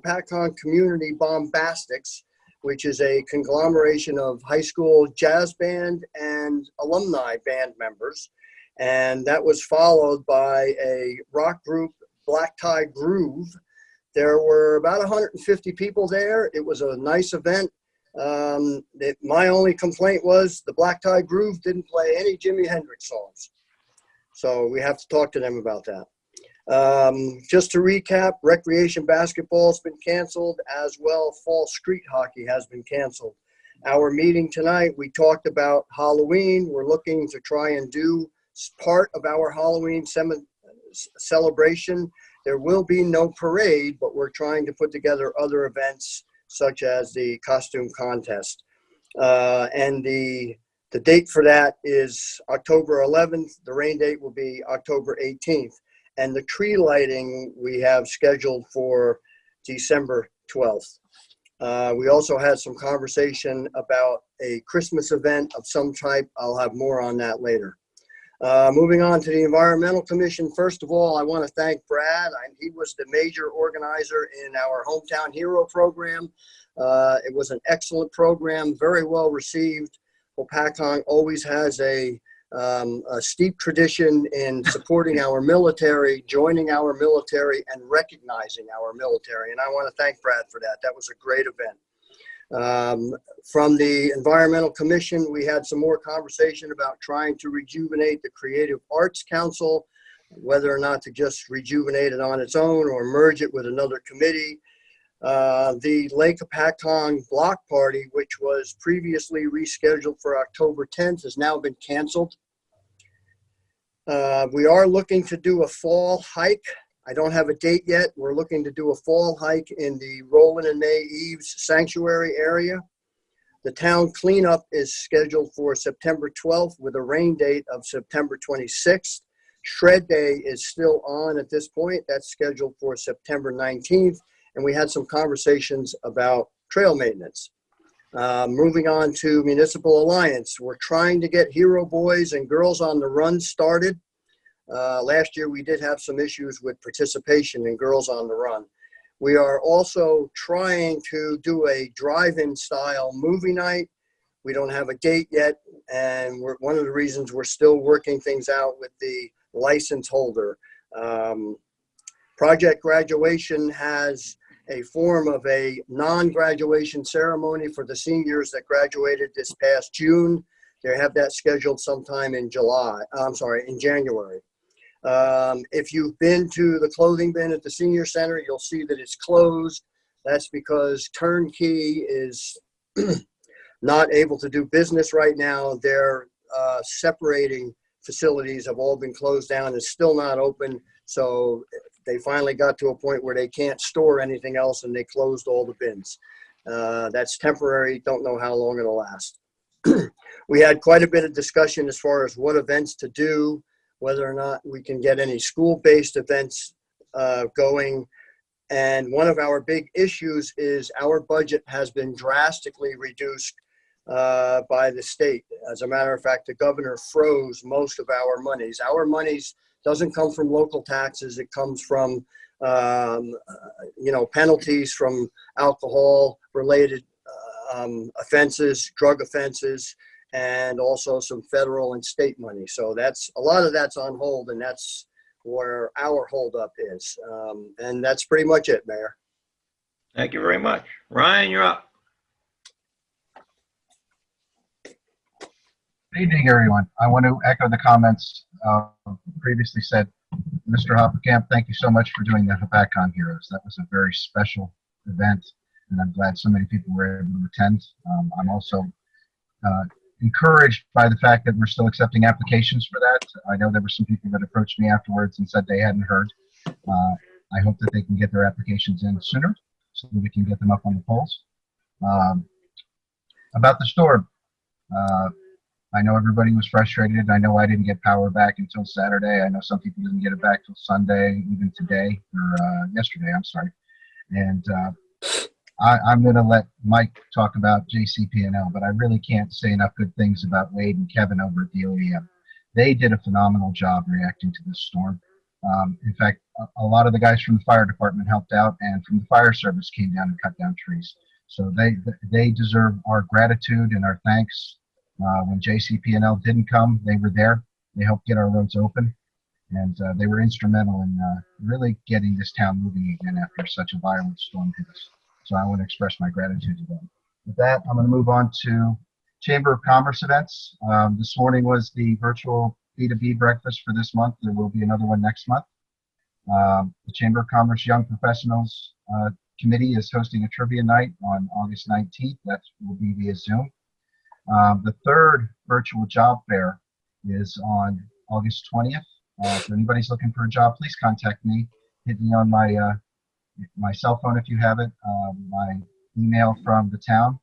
Hopatcong Community Bombastics, which is a conglomeration of high school jazz band and alumni band members. And that was followed by a rock group, Black Tie Groove. There were about 150 people there. It was a nice event. My only complaint was the Black Tie Groove didn't play any Jimi Hendrix songs. So we have to talk to them about that. Just to recap, recreation basketball has been canceled, as well fall street hockey has been canceled. Our meeting tonight, we talked about Halloween. We're looking to try and do part of our Halloween celebration. There will be no parade, but we're trying to put together other events such as the costume contest. And the date for that is October 11th. The rain date will be October 18th. And the tree lighting we have scheduled for December 12th. We also had some conversation about a Christmas event of some type. I'll have more on that later. Moving on to the Environmental Commission. First of all, I want to thank Brad. He was the major organizer in our Hometown Hero program. It was an excellent program, very well received. Hopatcong always has a steep tradition in supporting our military, joining our military, and recognizing our military. And I want to thank Brad for that. That was a great event. From the Environmental Commission, we had some more conversation about trying to rejuvenate the Creative Arts Council, whether or not to just rejuvenate it on its own or merge it with another committee. The Lake Hopatcong block party, which was previously rescheduled for October 10th, has now been canceled. We are looking to do a fall hike. I don't have a date yet. We're looking to do a fall hike in the Roland and May Eves Sanctuary area. The town cleanup is scheduled for September 12th with a rain date of September 26th. Shred Day is still on at this point. That's scheduled for September 19th. And we had some conversations about trail maintenance. Moving on to Municipal Alliance. We're trying to get Hero Boys and Girls on the Run started. Last year, we did have some issues with participation in Girls on the Run. We are also trying to do a drive-in style movie night. We don't have a date yet, and one of the reasons we're still working things out with the license holder. Project Graduation has a form of a non-graduation ceremony for the seniors that graduated this past June. They have that scheduled sometime in January. If you've been to the clothing bin at the senior center, you'll see that it's closed. That's because Turnkey is not able to do business right now. Their separating facilities have all been closed down. It's still not open. So they finally got to a point where they can't store anything else, and they closed all the bins. That's temporary. Don't know how long it'll last. We had quite a bit of discussion as far as what events to do, whether or not we can get any school-based events going. And one of our big issues is our budget has been drastically reduced by the state. As a matter of fact, the governor froze most of our monies. Our monies doesn't come from local taxes. It comes from, penalties from alcohol-related offenses, drug offenses, and also some federal and state money. So a lot of that's on hold, and that's where our holdup is. And that's pretty much it, Mayor. Thank you very much. Ryan, you're up. Good evening, everyone. I want to echo the comments previously said. Mr. Hoppenkamp, thank you so much for doing the Hopatcong Heroes. That was a very special event, and I'm glad so many people were able to attend. I'm also encouraged by the fact that we're still accepting applications for that. I know there were some people that approached me afterwards and said they hadn't heard. I hope that they can get their applications in sooner so that we can get them up on the polls. About the storm, I know everybody was frustrated. I know I didn't get power back until Saturday. I know some people didn't get it back till Sunday, even today, or yesterday, I'm sorry. And I'm going to let Mike talk about JCP&L, but I really can't say enough good things about Wade and Kevin over at the OEM. They did a phenomenal job reacting to this storm. In fact, a lot of the guys from the fire department helped out, and from the fire service came down and cut down trees. So they deserve our gratitude and our thanks. When JCP&L didn't come, they were there. They helped get our roads open, and they were instrumental in really getting this town moving again after such a violent storm hit us. So I want to express my gratitude to them. With that, I'm going to move on to Chamber of Commerce events. This morning was the virtual B2B breakfast for this month. There will be another one next month. The Chamber of Commerce Young Professionals Committee is hosting a trivia night on August 19th. That will be via Zoom. The third virtual job fair is on August 20th. If anybody's looking for a job, please contact me. Hit me on my cell phone if you have it, my email from the town,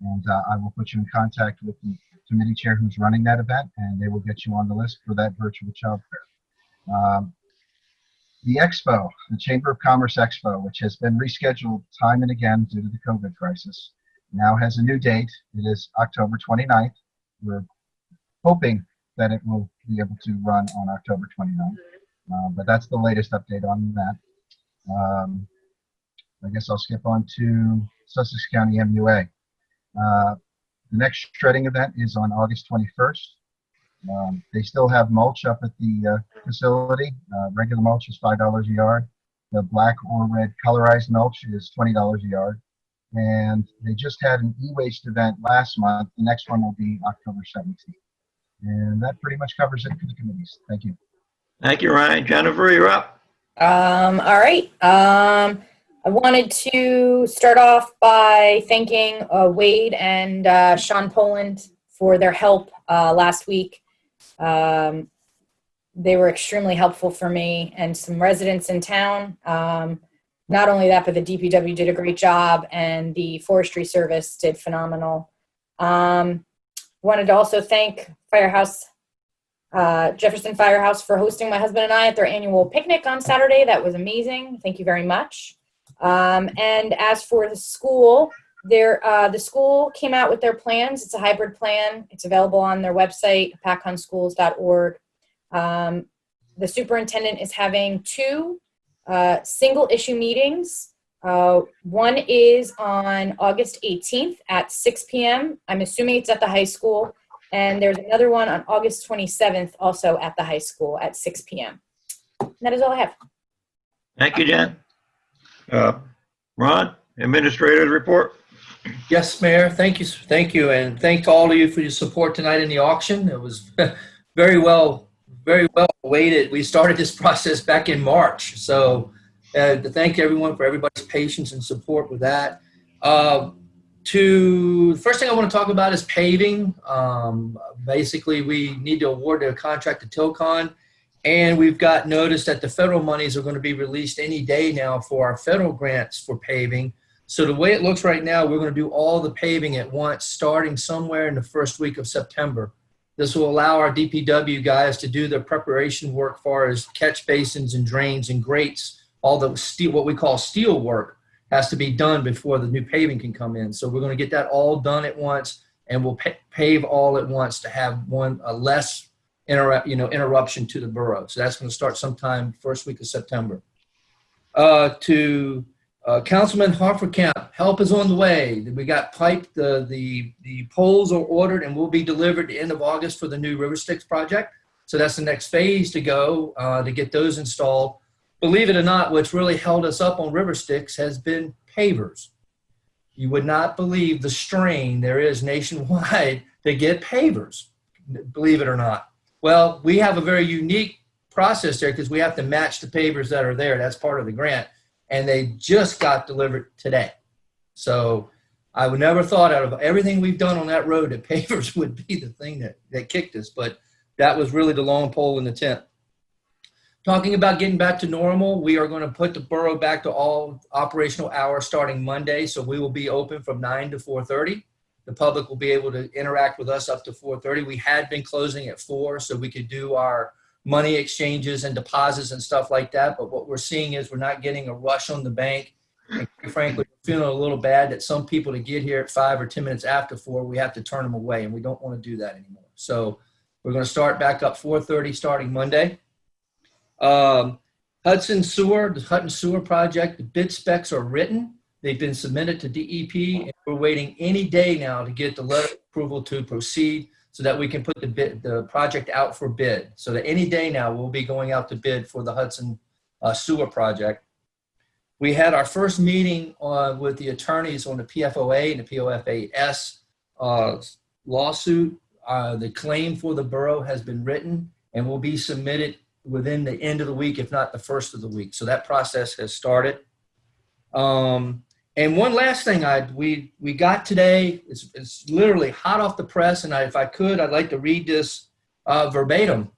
and I will put you in contact with the committee chair who's running that event, and they will get you on the list for that virtual job fair. The Expo, the Chamber of Commerce Expo, which has been rescheduled time and again due to the COVID crisis, now has a new date. It is October 29th. We're hoping that it will be able to run on October 29th, but that's the latest update on that. I guess I'll skip on to Sussex County MUA. The next shredding event is on August 21st. They still have mulch up at the facility. Regular mulch is $5 a yard. The black or red colorized mulch is $20 a yard. And they just had an e-waste event last month. The next one will be October 17th. And that pretty much covers it for the committees. Thank you. Thank you, Ryan. Jennifer, you're up. All right. I wanted to start off by thanking Wade and Sean Poland for their help last week. They were extremely helpful for me and some residents in town. Not only that, but the DPW did a great job and the Forestry Service did phenomenal. Wanted to also thank Firehouse, Jefferson Firehouse, for hosting my husband and I at their annual picnic on Saturday. That was amazing. Thank you very much. And as for the school, the school came out with their plans. It's a hybrid plan. It's available on their website, hopatcongschools.org. The superintendent is having two single issue meetings. One is on August 18th at 6 p.m. I'm assuming it's at the high school. And there's another one on August 27th, also at the high school at 6 p.m. And that is all I have. Thank you, Jen. Ron, Administrator's report. Yes, Mayor. Thank you, and thank to all of you for your support tonight in the auction. It was very well awaited. We started this process back in March, so to thank everyone for everybody's patience and support with that. The first thing I want to talk about is paving. Basically, we need to award a contract to Tilcon, and we've got notice that the federal monies are going to be released any day now for our federal grants for paving. So the way it looks right now, we're going to do all the paving at once, starting somewhere in the first week of September. This will allow our DPW guys to do their preparation work as far as catch basins and drains and grates. All the steel, what we call steel work, has to be done before the new paving can come in. So we're going to get that all done at once, and we'll pave all at once to have a less interruption to the borough. So that's going to start sometime first week of September. Councilman Hofferkamp, help is on the way. We got piped. The poles are ordered and will be delivered the end of August for the new River Styx project. So that's the next phase to go to get those installed. Believe it or not, what's really held us up on River Styx has been pavers. You would not believe the strain there is nationwide to get pavers, believe it or not. Well, we have a very unique process there because we have to match the pavers that are there. That's part of the grant. And they just got delivered today. So I would never thought out of everything we've done on that road that pavers would be the thing that kicked us, but that was really the long pole in the tent. Talking about getting back to normal, we are going to put the borough back to all operational hours starting Monday. So we will be open from 9 to 4:30. The public will be able to interact with us up to 4:30. We had been closing at 4 so we could do our money exchanges and deposits and stuff like that. But what we're seeing is we're not getting a rush on the bank. And quite frankly, we're feeling a little bad that some people to get here at 5 or 10 minutes after 4, we have to turn them away, and we don't want to do that anymore. So we're going to start back up 4:30 starting Monday. Hudson Sewer, the Hudson Sewer project, the bid specs are written. They've been submitted to DEP, and we're waiting any day now to get the letter of approval to proceed so that we can put the project out for bid. So that any day now we'll be going out to bid for the Hudson Sewer project. We had our first meeting with the attorneys on the PFOA and the POFAS lawsuit. The claim for the borough has been written and will be submitted within the end of the week, if not the first of the week. So that process has started. And one last thing we got today, it's literally hot off the press, and if I could, I'd like to read this verbatim.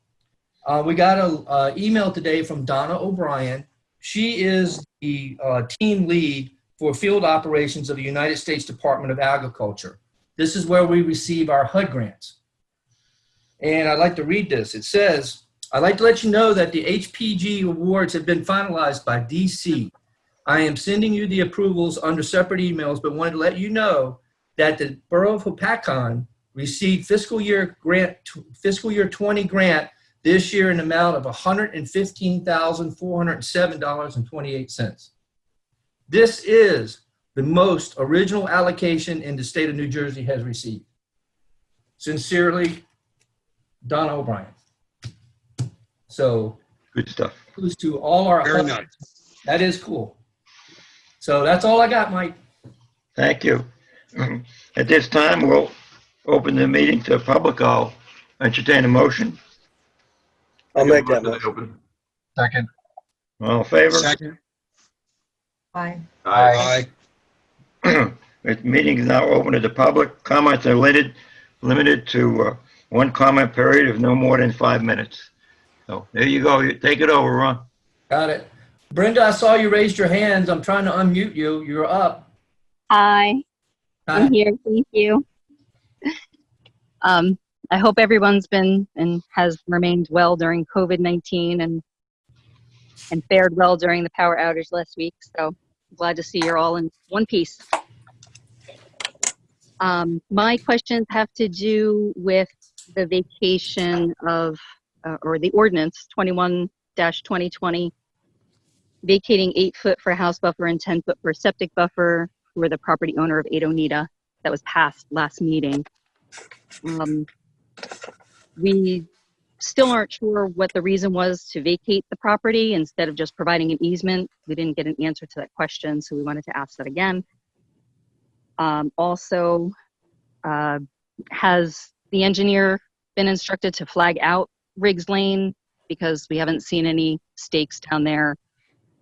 We got an email today from Donna O'Brien. She is the team lead for field operations of the United States Department of Agriculture. This is where we receive our HUD grants. And I'd like to read this. It says, I'd like to let you know that the HPG awards have been finalized by DC. I am sending you the approvals under separate emails, but wanted to let you know that the Borough of Hopatcong received fiscal year 20 grant this year in the amount of $115,407.28. This is the most original allocation in the state of New Jersey has received. Sincerely, Donna O'Brien. So, Good stuff. kudos to all our. Very nice. That is cool. So that's all I got, Mike. Thank you. At this time, we'll open the meeting to the public. I'll entertain a motion. I'll make that motion. Second. All in favor? Second. Aye. Aye. The meeting is now open to the public. Comments are limited to one comment period of no more than 5 minutes. So there you go. You take it over, Ron. Got it. Brenda, I saw you raised your hands. I'm trying to unmute you. You're up. Hi, Hi. I'm here. Thank you. I hope everyone's been and has remained well during COVID-19 and fared well during the power outage last week. So glad to see you're all in one piece. My questions have to do with the vacation of, or the ordinance 21-2020, vacating 8 foot for house buffer and 10 foot for septic buffer for the property owner of 8 Oneida that was passed last meeting. We still aren't sure what the reason was to vacate the property instead of just providing an easement. We didn't get an answer to that question, so we wanted to ask that again. Also, has the engineer been instructed to flag out Riggs Lane because we haven't seen any stakes down there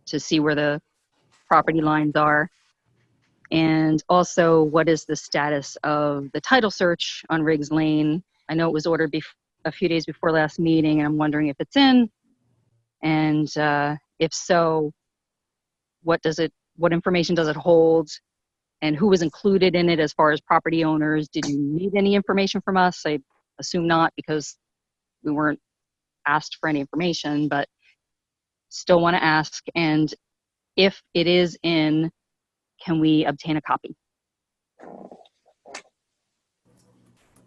to see where the property lines are? And also, what is the status of the title search on Riggs Lane? I know it was ordered a few days before last meeting, and I'm wondering if it's in. And if so, what information does it hold? And who was included in it as far as property owners? Did you need any information from us? I assume not, because we weren't asked for any information, but still want to ask. And if it is in, can we obtain a copy?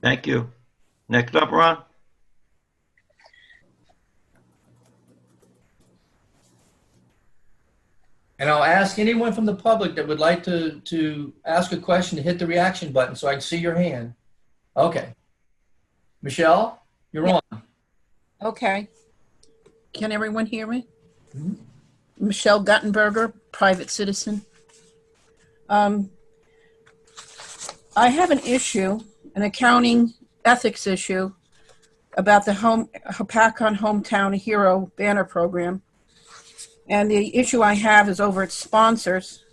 Thank you. Next up, Ron. And I'll ask anyone from the public that would like to ask a question to hit the reaction button so I can see your hand. Okay. Michelle, you're on. Okay. Can everyone hear me? Mhm. Michelle Guttenberger, private citizen. I have an issue, an accounting ethics issue about the Hopatcong Hometown Hero banner program. And the issue I have is over its sponsors,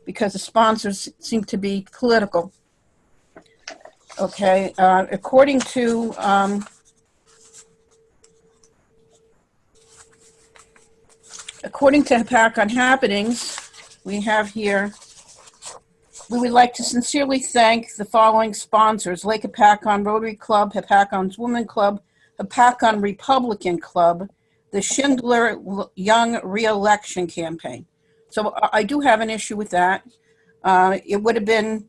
because the sponsors seem to be political. Okay, according to Hopatcong Happenings, we have here, we would like to sincerely thank the following sponsors: Lake Hopatcong Rotary Club, Hopatcong's Women Club, Hopatcong Republican Club, the Schindler Young Re-Election Campaign. So I do have an issue with that. It would have been,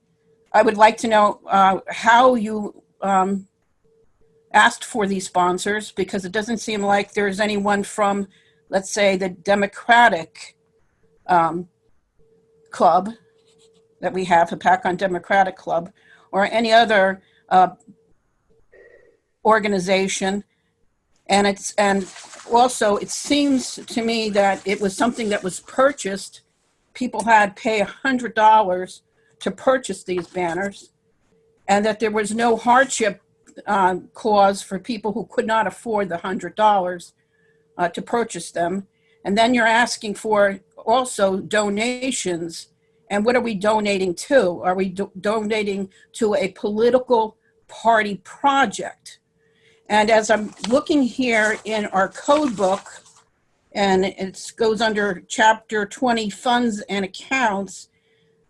I would like to know how you asked for these sponsors, because it doesn't seem like there's anyone from let's say, the Democratic club that we have, Hopatcong Democratic Club, or any other organization. And also it seems to me that it was something that was purchased. People had to pay $100 to purchase these banners, and that there was no hardship clause for people who could not afford the $100 to purchase them. And then you're asking for also donations. And what are we donating to? Are we donating to a political party project? And as I'm looking here in our code book, and it goes under Chapter 20, Funds and Accounts,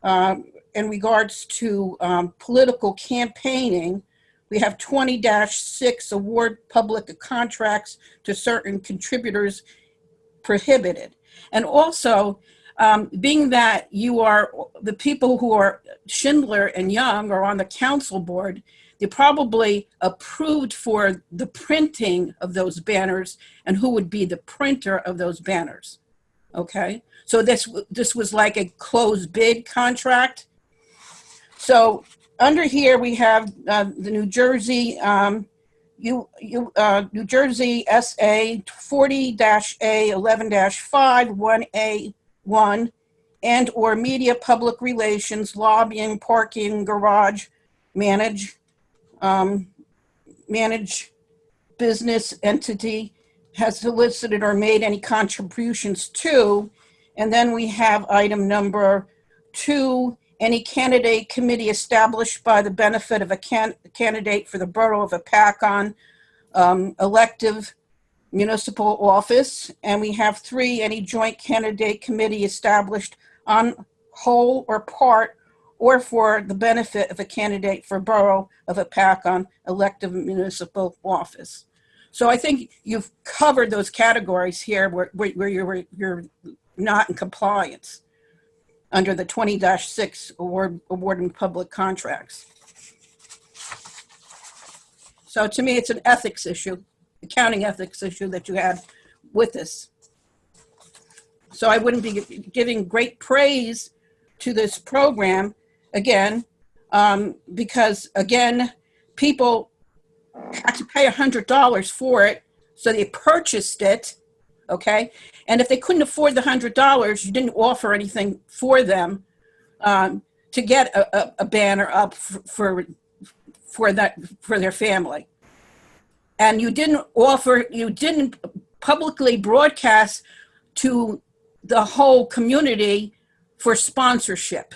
in regards to political campaigning, we have 20-6, award public contracts to certain contributors prohibited. And also, being that you are, the people who are Schindler and Young are on the council board, they probably approved for the printing of those banners and who would be the printer of those banners. Okay, so this was like a closed bid contract. So under here we have the New Jersey New Jersey SA 40-A 11-5 1A1 and or media public relations, lobbying, parking, garage, manage business entity has solicited or made any contributions to. And then we have item number 2, any candidate committee established by the benefit of a candidate for the Borough of Hopatcong elective municipal office. And we have 3, any joint candidate committee established on whole or part or for the benefit of a candidate for Borough of Hopatcong elective municipal office. So I think you've covered those categories here where you're not in compliance under the 20-6 awarding public contracts. So to me, it's an ethics issue, accounting ethics issue that you had with this. So I wouldn't be giving great praise to this program again, because again, people had to pay $100 for it, so they purchased it, okay? And if they couldn't afford the $100, you didn't offer anything for them to get a banner up for their family. And you didn't publicly broadcast to the whole community for sponsorship.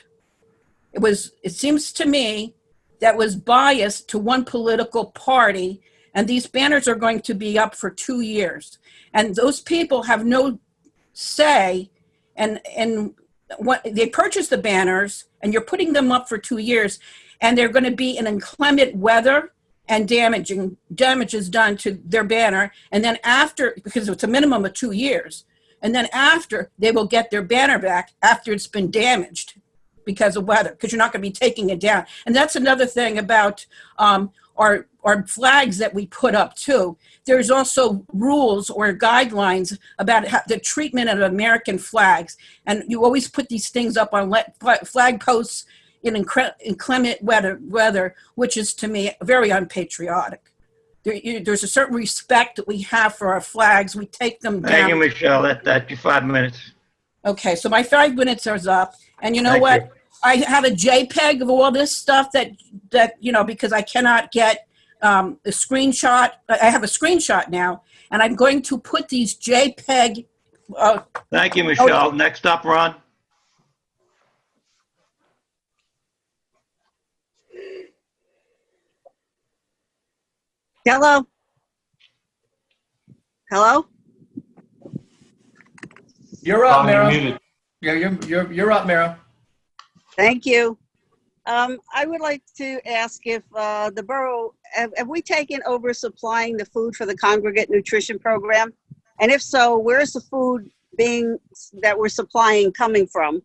It seems to me that was biased to one political party, and these banners are going to be up for 2 years. And those people have no say, and what they purchased the banners, and you're putting them up for 2 years, and they're going to be in inclement weather and damage is done to their banner. And then after, because it's a minimum of 2 years, and then after, they will get their banner back after it's been damaged because of weather, because you're not going to be taking it down. And that's another thing about our flags that we put up too. There's also rules or guidelines about the treatment of American flags. And you always put these things up on flag posts in inclement weather, which is to me very unpatriotic. There's a certain respect that we have for our flags. We take them down. Thank you, Michelle. That's your 5 minutes. Okay, so my 5 minutes are up. And you know Thank what? you. I have a JPEG of all this stuff that because I cannot get a screenshot. I have a screenshot now, and I'm going to put these JPEG. Thank you, Michelle. Next up, Ron. Hello? Hello? You're up, You're Mira. muted. Yeah, you're up, Mira. Thank you. I would like to ask if the borough, have we taken over supplying the food for the congregate nutrition program? And if so, where's the food that we're supplying coming from?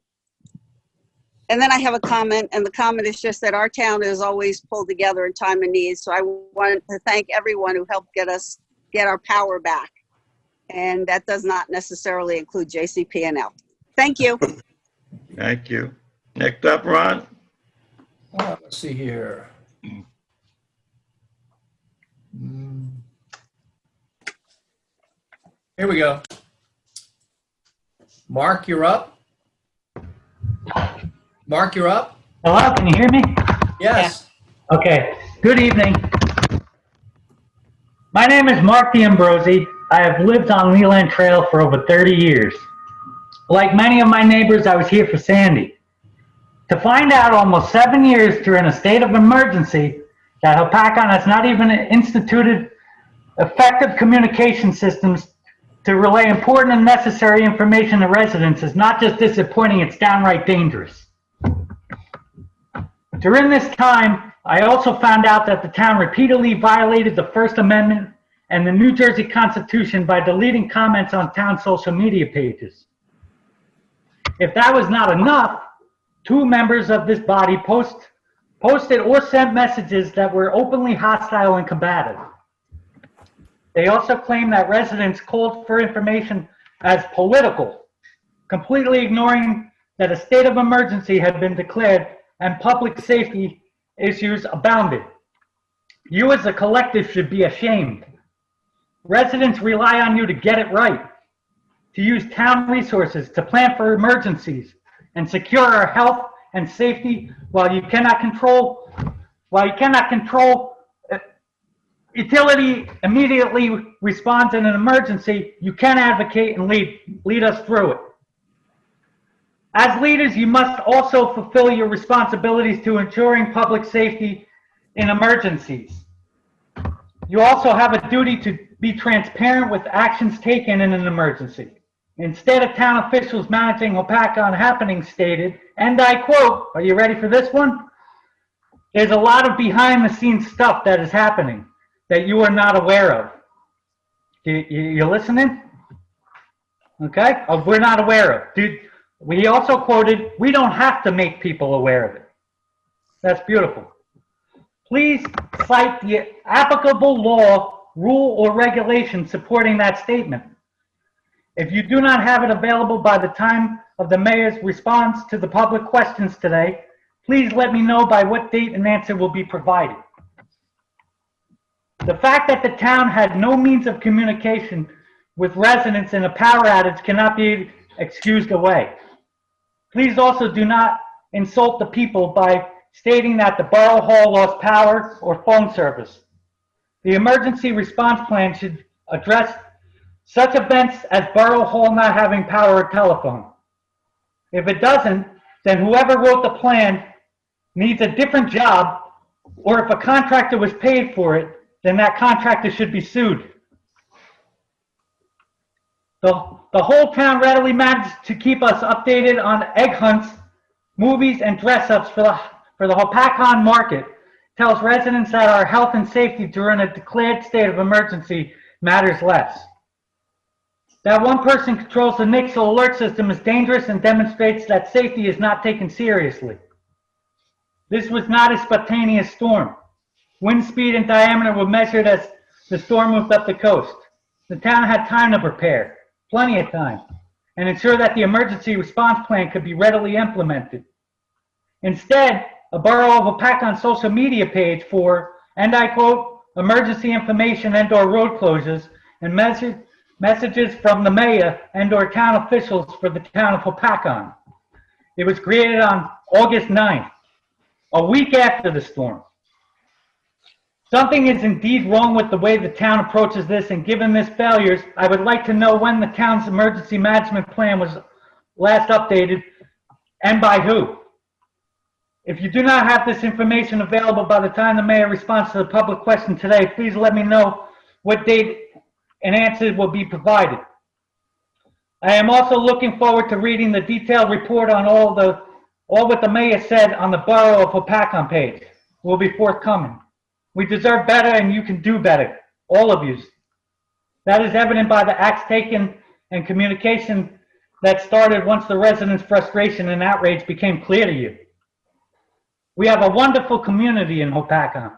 And then I have a comment, and the comment is just that our town is always pulled together in time of need. So I want to thank everyone who helped get our power back. And that does not necessarily include JCP&L. Thank you. Thank you. Next up, Ron. Let's see here. Here we go. Mark, you're up. Mark, you're up. Hello, can you hear me? Yes. Okay, good evening. My name is Mark D'Ambrosi. I have lived on Leland Trail for over 30 years. Like many of my neighbors, I was here for Sandy. To find out almost 7 years during a state of emergency that Hopatcong has not even instituted effective communication systems to relay important and necessary information to residents is not just disappointing, it's downright dangerous. During this time, I also found out that the town repeatedly violated the First Amendment and the New Jersey Constitution by deleting comments on town social media pages. If that was not enough, 2 members of this body posted or sent messages that were openly hostile and combative. They also claimed that residents called for information as political, completely ignoring that a state of emergency had been declared and public safety issues abounded. You as a collective should be ashamed. Residents rely on you to get it right, to use town resources to plan for emergencies and secure our health and safety while you cannot control utility immediately responds in an emergency. You can advocate and lead us through it. As leaders, you must also fulfill your responsibilities to ensuring public safety in emergencies. You also have a duty to be transparent with actions taken in an emergency. Instead of town officials managing Hopatcong happenings stated, and I quote, are you ready for this one? There's a lot of behind the scenes stuff that is happening that you are not aware of. You listening? Okay? We're not aware of. We also quoted, we don't have to make people aware of it. That's beautiful. Please cite the applicable law, rule, or regulation supporting that statement. If you do not have it available by the time of the mayor's response to the public questions today, please let me know by what date an answer will be provided. The fact that the town had no means of communication with residents in a power outage cannot be excused away. Please also do not insult the people by stating that the Borough Hall lost power or phone service. The emergency response plan should address such events as Borough Hall not having power or telephone. If it doesn't, then whoever wrote the plan needs a different job, or if a contractor was paid for it, then that contractor should be sued. The whole town readily managed to keep us updated on egg hunts, movies, and dress-ups for the Hopatcong market. Tells residents that our health and safety during a declared state of emergency matters less. That one person controls the Nixle alert system is dangerous and demonstrates that safety is not taken seriously. This was not a spontaneous storm. Wind speed and diameter were measured as the storm moved up the coast. The town had time to prepare, plenty of time, and ensure that the emergency response plan could be readily implemented. Instead, a Borough of Hopatcong social media page for, and I quote, emergency information and/or road closures and messages from the mayor and/or town officials for the town of Hopatcong. It was created on August 9th, a week after the storm. Something is indeed wrong with the way the town approaches this, and given this failures, I would like to know when the town's emergency management plan was last updated and by who. If you do not have this information available by the time the mayor responds to the public question today, please let me know what date an answer will be provided. I am also looking forward to reading the detailed report on all what the mayor said on the Borough of Hopatcong page. Will be forthcoming. We deserve better, and you can do better, all of you. That is evident by the acts taken and communication that started once the residents' frustration and outrage became clear to you. We have a wonderful community in Hopatcong.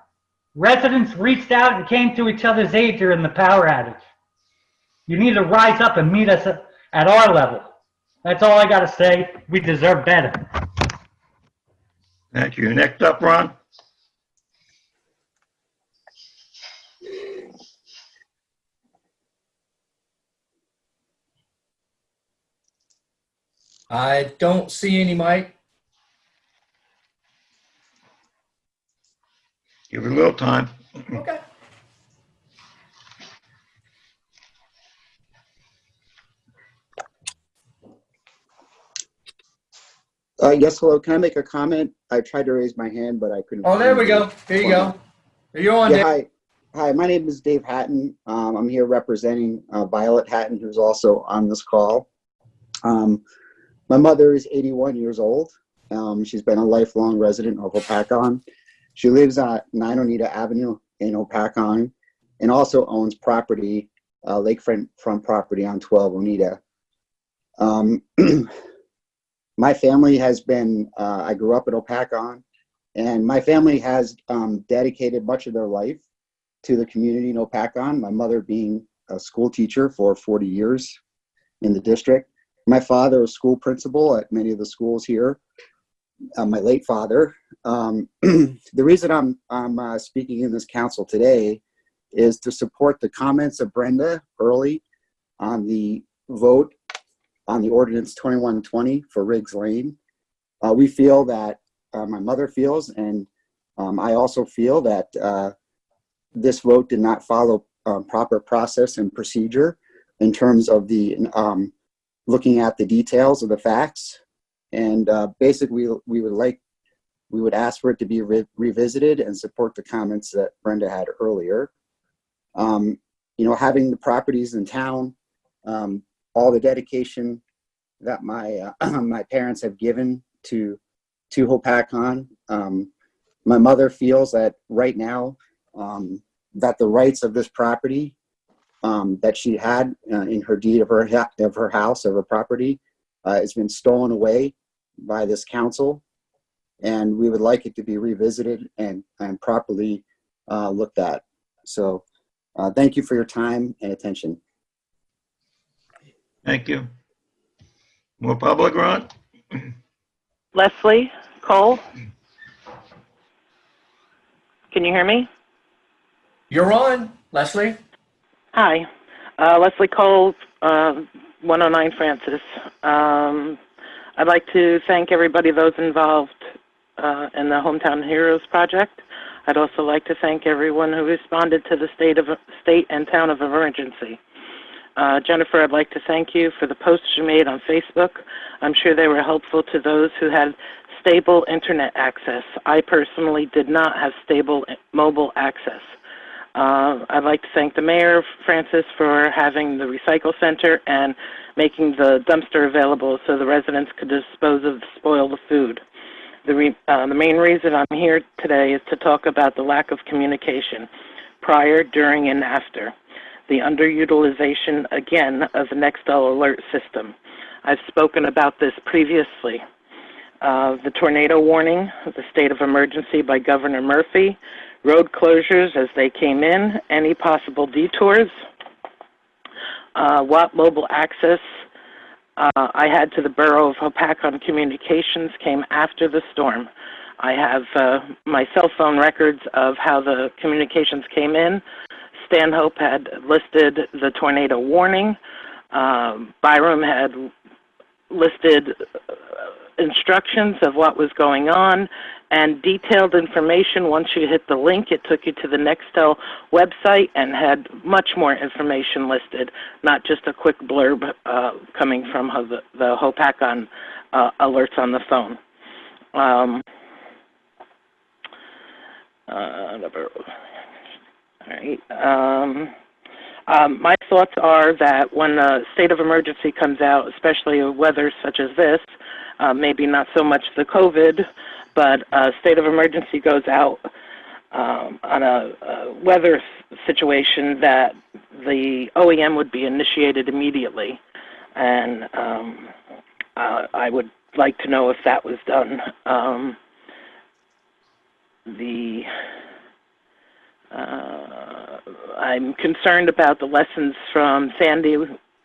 Residents reached out and came to each other's aid during the power outage. You need to rise up and meet us at our level. That's all I got to say. We deserve better. Thank you. Next up, Ron. I don't see any, Mike. Give it a little time. Okay. Yes, hello. Can I make a comment? I tried to raise my hand, but I couldn't. Oh, there we find go. Here you go. You're on, Yeah, Dave. hi. Hi, my name is Dave Hatton. I'm here representing Violet Hatton, who's also on this call. My mother is 81 years old. She's been a lifelong resident of Hopatcong. She lives at 9 Oneida Avenue in Hopatcong and also owns property, lakefront property on 12 Oneida. My family has been, I grew up in Hopatcong, and my family has dedicated much of their life to the community in Hopatcong, my mother being a school teacher for 40 years in the district. My father was school principal at many of the schools here. My late father. The reason I'm speaking in this council today is to support the comments of Brenda early on the vote on the ordinance 2120 for Riggs Lane. We feel that, my mother feels, and I also feel that this vote did not follow proper process and procedure in terms of the looking at the details of the facts. And basically, we would ask for it to be revisited and support the comments that Brenda had earlier. Having the properties in town, all the dedication that my my parents have given to Hopatcong. My mother feels that right now that the rights of this property that she had in her deed of her house, of her property, has been stolen away by this council, and we would like it to be revisited and properly looked at. So thank you for your time and attention. Thank you. More public, Ron? Leslie Cole. Can you hear me? You're on, Leslie. Hi. Leslie Cole, 109 Francis. I'd like to thank everybody, those involved in the Hometown Heroes Project. I'd also like to thank everyone who responded to the state and town of emergency. Jennifer, I'd like to thank you for the posts you made on Facebook. I'm sure they were helpful to those who had stable internet access. I personally did not have stable mobile access. I'd like to thank the mayor, Francis, for having the recycle center and making the dumpster available so the residents could dispose of spoiled food. The main reason I'm here today is to talk about the lack of communication prior, during, and after. The underutilization, again, of the Nextel alert system. I've spoken about this previously. The tornado warning, the state of emergency by Governor Murphy, road closures as they came in, any possible detours, what mobile access I had to the Borough of Hopatcong communications came after the storm. I have my cell phone records of how the communications came in. Stanhope had listed the tornado warning. Byram had listed instructions of what was going on and detailed information. Once you hit the link, it took you to the Nextel website and had much more information listed, not just a quick blurb coming from the Hopatcong alerts on the phone. All right. My thoughts are that when a state of emergency comes out, especially weather such as this, maybe not so much the COVID, but a state of emergency goes out on a weather situation, that the OEM would be initiated immediately. And I would like to know if that was done. I'm concerned about the lessons from Sandy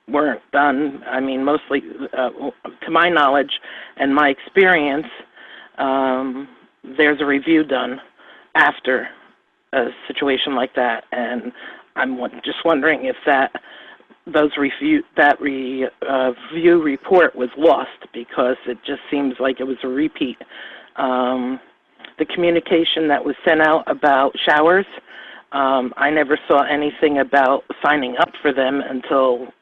weren't done. I mean, mostly, to my knowledge and my experience, there's a review done after a situation like that, and I'm just wondering if review report was lost, because it just seems like it was a repeat. The communication that was sent out about showers, I never saw anything about signing up for them until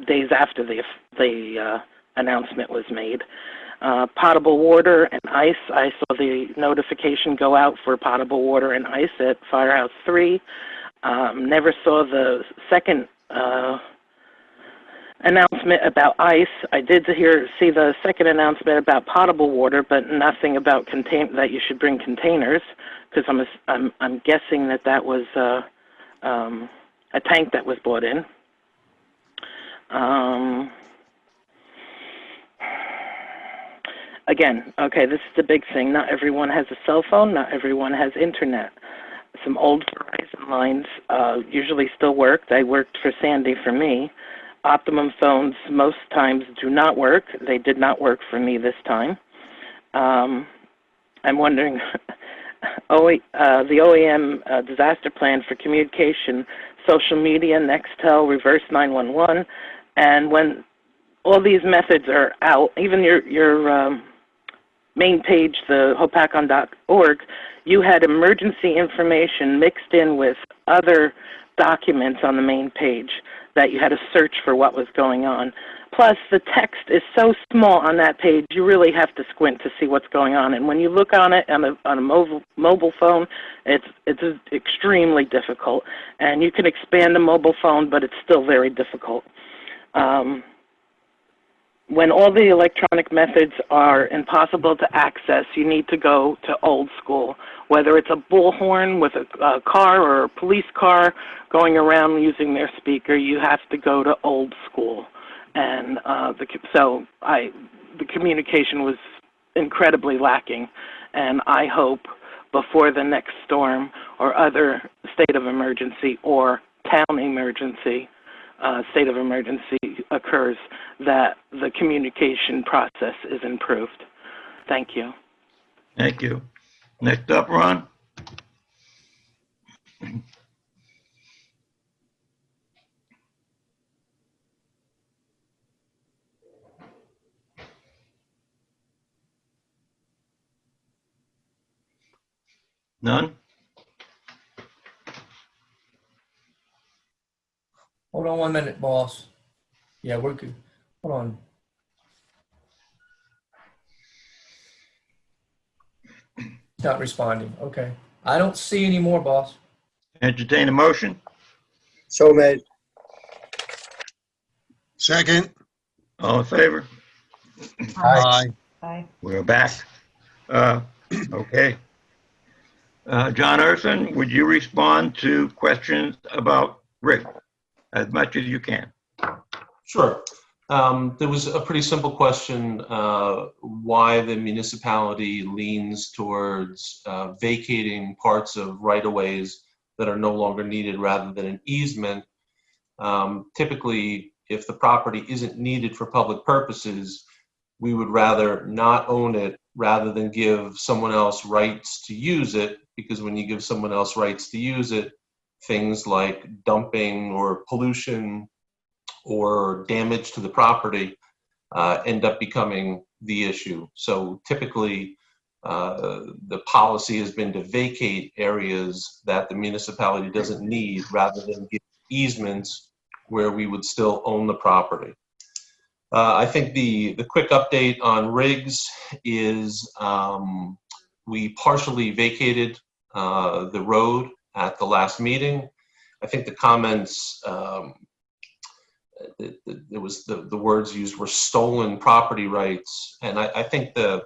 days after the announcement was made. Potable water and ice, I saw the notification go out for potable water and ice at Firehouse 3. Never saw the second announcement about ice. I did see the second announcement about potable water, but nothing about that you should bring containers, because I'm guessing that was a tank that was brought in. Again, okay, this is the big thing. Not everyone has a cell phone. Not everyone has internet. Some old Verizon lines usually still work. They worked for Sandy for me. Optimum phones most times do not work. They did not work for me this time. I'm wondering, the OEM disaster plan for communication, social media, Nextel, reverse 911, and when all these methods are out, even your main page, the hopatcong.org, you had emergency information mixed in with other documents on the main page that you had to search for what was going on. Plus, the text is so small on that page, you really have to squint to see what's going on. And when you look on it on a mobile phone, it's extremely difficult. And you can expand a mobile phone, but it's still very difficult. When all the electronic methods are impossible to access, you need to go to old school. Whether it's a bullhorn with a car or a police car going around using their speaker, you have to go to old school. And the communication was incredibly lacking. And I hope before the next storm or other state of emergency or town emergency, state of emergency occurs, that the communication process is improved. Thank you. Thank you. Next up, Ron. None? Hold on 1 minute, boss. Yeah, we're good. Hold on. Not responding. Okay. I don't see any more, boss. Entertain a motion? So made. Second. All in favor? Aye. Bye. We're back. Okay. John Urson, would you respond to questions about Rick as much as you can? Sure. There was a pretty simple question, why the municipality leans towards vacating parts of right-of-ways that are no longer needed rather than an easement. Typically, if the property isn't needed for public purposes, we would rather not own it rather than give someone else rights to use it, because when you give someone else rights to use it, things like dumping or pollution or damage to the property end up becoming the issue. So typically, the policy has been to vacate areas that the municipality doesn't need rather than give easements where we would still own the property. I think the quick update on Riggs is we partially vacated the road at the last meeting. I think the comments, there was the words used were stolen property rights, and I think the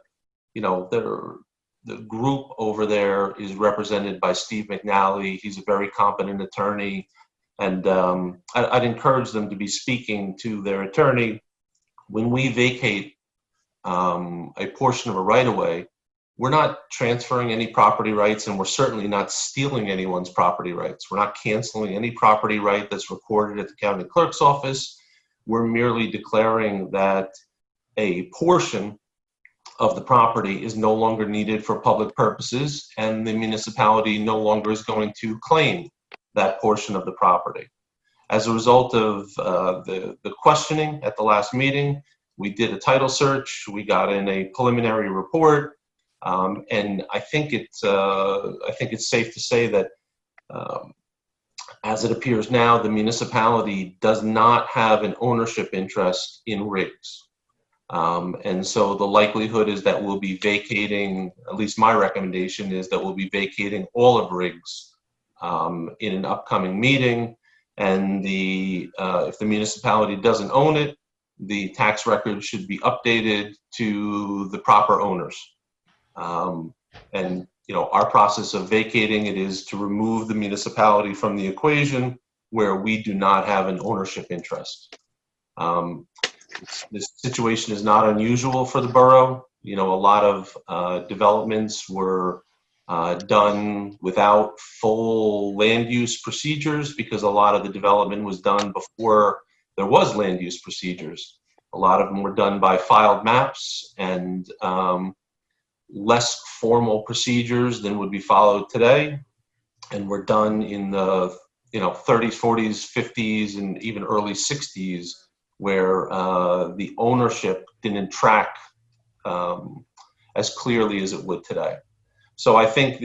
group over there is represented by Steve McNally. He's a very competent attorney, and I'd encourage them to be speaking to their attorney. When we vacate a portion of a right-of-way, we're not transferring any property rights, and we're certainly not stealing anyone's property rights. We're not canceling any property right that's recorded at the county clerk's office. We're merely declaring that a portion of the property is no longer needed for public purposes, and the municipality no longer is going to claim that portion of the property. As a result of the questioning at the last meeting, we did a title search. We got in a preliminary report, and I think it's safe to say that, as it appears now, the municipality does not have an ownership interest in rigs. And so the likelihood is that we'll be vacating, at least my recommendation is that we'll be vacating all of rigs in an upcoming meeting. And if the municipality doesn't own it, the tax record should be updated to the proper owners. And our process of vacating it is to remove the municipality from the equation where we do not have an ownership interest. This situation is not unusual for the borough. A lot of developments were done without full land use procedures because a lot of the development was done before there was land use procedures. A lot of them were done by filed maps and less formal procedures than would be followed today, and were done in the 30s, 40s, 50s, and even early 60s, where the ownership didn't track as clearly as it would today. So I think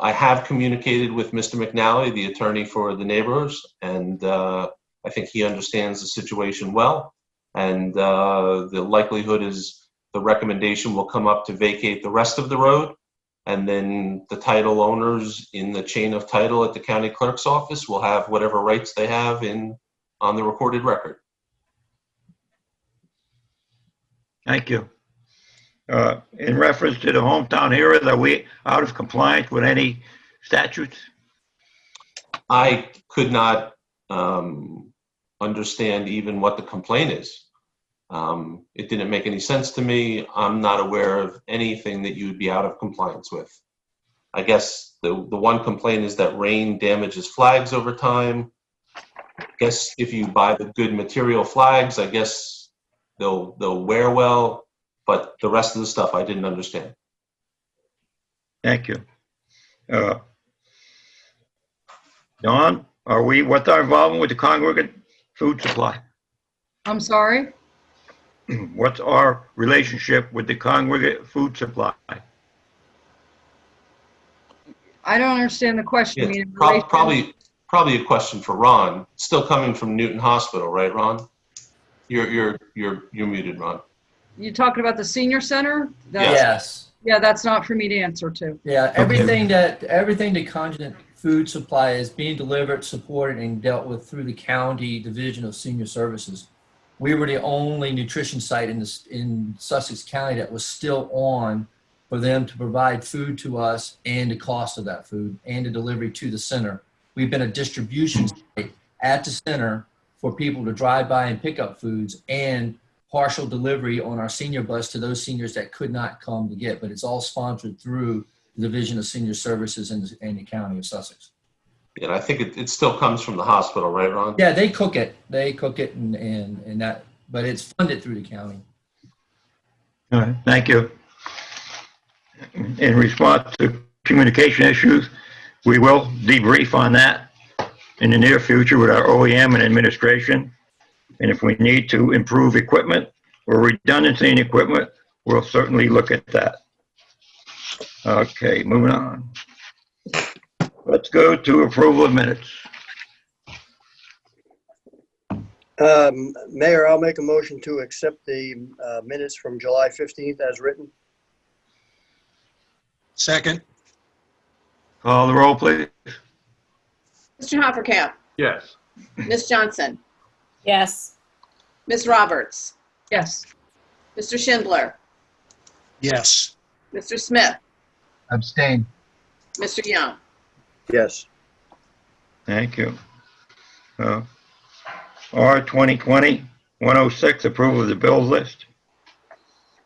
I have communicated with Mr. McNally, the attorney for the neighbors, and I think he understands the situation well. And the likelihood is the recommendation will come up to vacate the rest of the road, and then the title owners in the chain of title at the county clerk's office will have whatever rights they have on the recorded record. Thank you. In reference to the hometown hero, are we out of compliance with any statutes? I could not understand even what the complaint is. It didn't make any sense to me. I'm not aware of anything that you would be out of compliance with. I guess the one complaint is that rain damages flags over time. I guess if you buy the good material flags, I guess they'll wear well, but the rest of the stuff I didn't understand. Thank you. Don, what's our involvement with the congregate food supply? I'm sorry? What's our relationship with the congregate food supply? I don't understand the question. Yeah, probably a question for Ron. Still coming from Newton Hospital, right, Ron? You're muted, Ron. You talking about the senior center? Yes. Yeah, that's not for me to answer to. Yeah, everything that Conjugate Food Supply is being delivered, supported, and dealt with through the county division of senior services. We were the only nutrition site in Sussex County that was still on for them to provide food to us and the cost of that food and the delivery to the center. We've been a distribution site at the center for people to drive by and pick up foods, and partial delivery on our senior bus to those seniors that could not come to get, but it's all sponsored through the Division of Senior Services in the County of Sussex. Yeah, I think it still comes from the hospital, right, Ron? Yeah, they cook it and that, but it's funded through the county. All right, thank you. In response to communication issues, we will debrief on that in the near future with our OEM and administration. And if we need to improve equipment or redundancy in equipment, we'll certainly look at that. Okay, moving on. Let's go to approval of minutes. Mayor, I'll make a motion to accept the minutes from July 15th as written. Second. Call the roll, please. Mr. Hoppercamp, Yes. Ms. Johnson, Yes. Ms. Roberts, Yes. Mr. Schindler, Yes. Mr. Smith, Abstain. Mr. Young. Yes. Thank you. R 2020-106, approval of the bills list.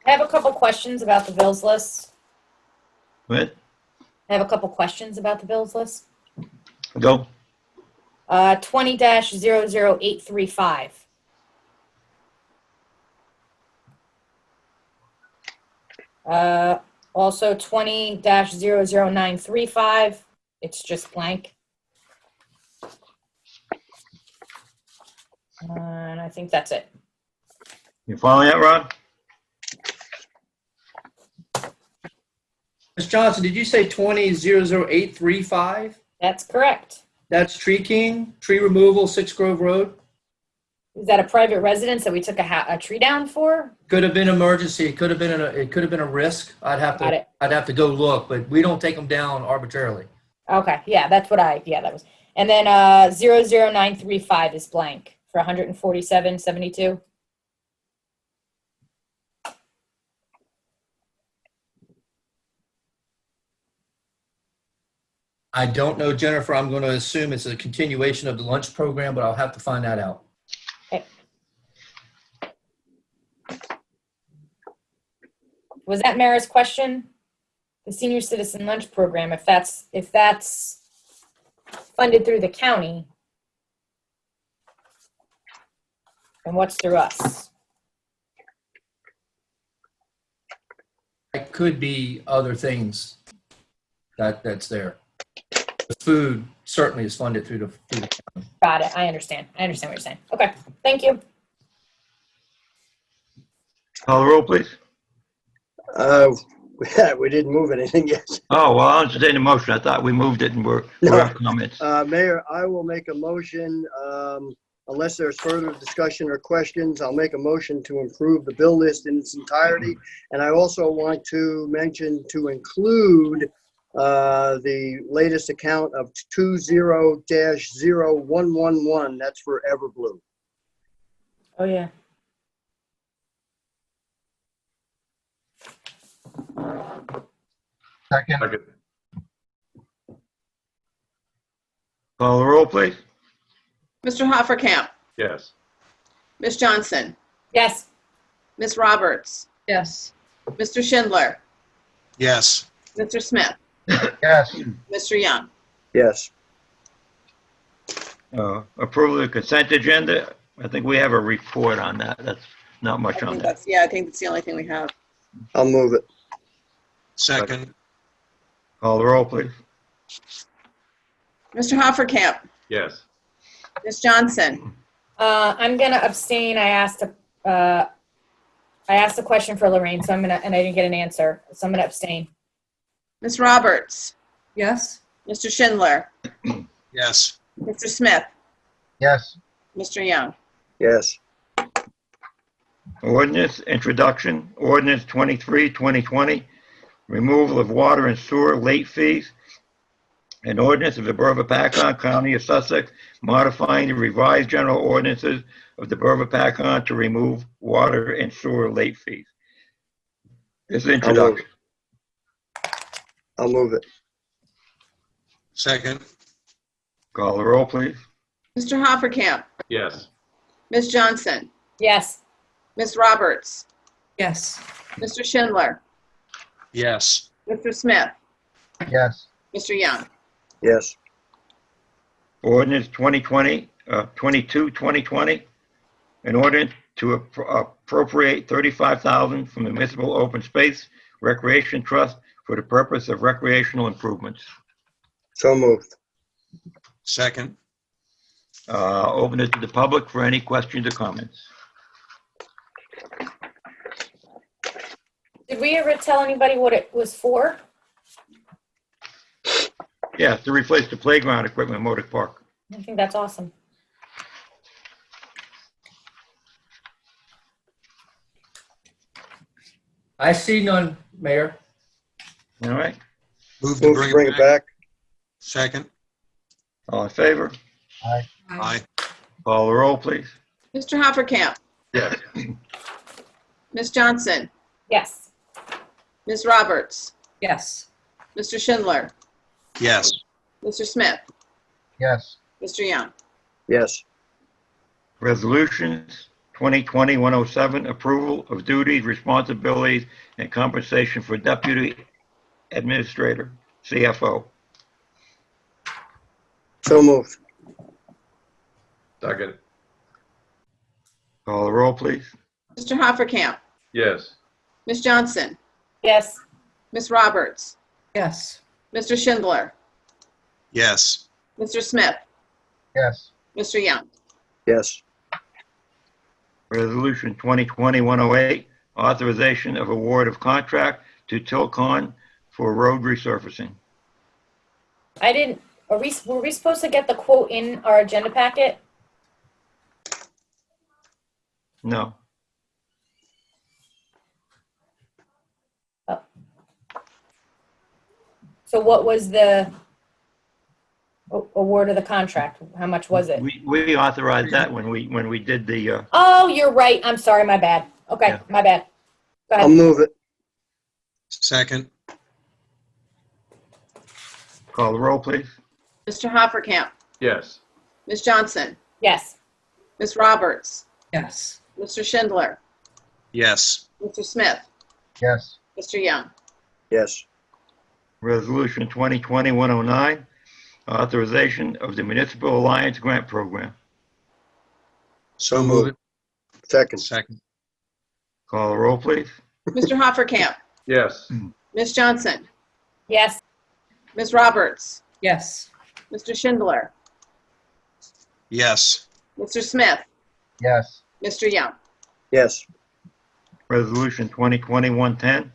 I have a couple questions about the bills list. What? I have a couple questions about the bills list. Go. 20-00835. Also 20-00935. It's just blank. And I think that's it. You following that, Ron? Ms. Johnson, did you say 20-00835? That's correct. That's Tree King, tree removal, 6 Grove Road. Is that a private residence that we took a tree down for? Could have been emergency. It could have been a risk. I'd have Got to it. go look, but we don't take them down arbitrarily. Okay, yeah, that was. And then 00935 is blank for 147.72. I don't know, Jennifer. I'm going to assume it's a continuation of the lunch program, but I'll have to find that out. Okay. Was that Mara's question? The senior citizen lunch program, if that's funded through the county, and what's through us? It could be other things that's there. The food certainly is funded through the county. Got it. I understand what you're saying. Okay, thank you. Call the roll, please. We didn't move anything yet. Oh, well, I'll entertain the motion. I thought we moved it and we're on comments. Mayor, I will make a motion, unless there's further discussion or questions, I'll make a motion to approve the bill list in its entirety. And I also want to mention to include the latest account of 20-0111. That's for Everblue. Oh, yeah. Second. Call the roll, please. Mr. Hofferkamp, Yes. Ms. Johnson, Yes. Ms. Roberts, Yes. Mr. Schindler, Yes. Mr. Smith, Yes. Mr. Young. Yes. Approval of the consent agenda. I think we have a report on that. That's not much on that. I think that's the only thing we have. I'll move it. Second. Call the roll, please. Mr. Hofferkamp, Yes. Ms. Johnson, I'm gonna abstain. I asked a question for Lorraine, and I didn't get an answer, so I'm gonna abstain. Ms. Roberts, Yes. Mr. Schindler, Yes. Mr. Smith, Yes. Mr. Young. Yes. Ordinance introduction, ordinance 23-2020, removal of water and sewer late fees. An ordinance of the Borough of Hopatcong, County of Sussex, modifying the revised general ordinances of the Borough of Hopatcong to remove water and sewer late fees. This is introduction. I'll move it. Second. Call the roll, please. Mr. Hofferkamp, Yes. Ms. Johnson, Yes. Ms. Roberts, Yes. Mr. Schindler, Yes. Mr. Smith, Yes. Mr. Young. Yes. Ordinance 22-2020, an ordinance to appropriate $35,000 from the Municipal Open Space Recreation Trust for the purpose of recreational improvements. So moved. Second. Open it to the public for any questions or comments. Did we ever tell anybody what it was for? Yeah, to replace the playground equipment in Motor Park. I think that's awesome. I see none, Mayor. All right. Move to Move to bring it back. Second. All in favor? Aye. Call the roll, please. Mr. Hofferkamp, Yes. Ms. Johnson, Yes. Ms. Roberts, Yes. Mr. Schindler, Yes. Mr. Smith, Yes. Mr. Young. Yes. Resolutions 2020-107, approval of duties, responsibilities, and compensation for Deputy Administrator, CFO. So moved. Second. Call the roll, please. Mr. Hoppercamp, Yes. Ms. Johnson, Yes. Ms. Roberts, Yes. Mr. Schindler, Yes. Mr. Smith, Yes. Mr. Young. Yes. Resolution 2020-108, authorization of award of contract to Tilcon for road resurfacing. I didn't, were we supposed to get the quote in our agenda packet? No. So what was the award of the contract? How much was it? We authorized that when we did the, Oh, you're right. I'm sorry, my bad. Okay, Yeah. my bad. Go I'll ahead. move it. Second. call the roll, please. Mr. Hoppercamp, Yes. Ms. Johnson, Yes. Ms. Roberts, Yes. Mr. Schindler, Yes. Mr. Smith, Yes. Mr. Young. Yes. Resolution 2020-109, authorization of the Municipal Alliance Grant Program. So move it. Second. Second. Call the roll, please. Mr. Hoppercamp, Yes. Ms. Johnson, Yes. Ms. Roberts, Yes. Mr. Schindler, Yes. Mr. Smith, Yes. Mr. Young. Yes. Resolution 2020-110,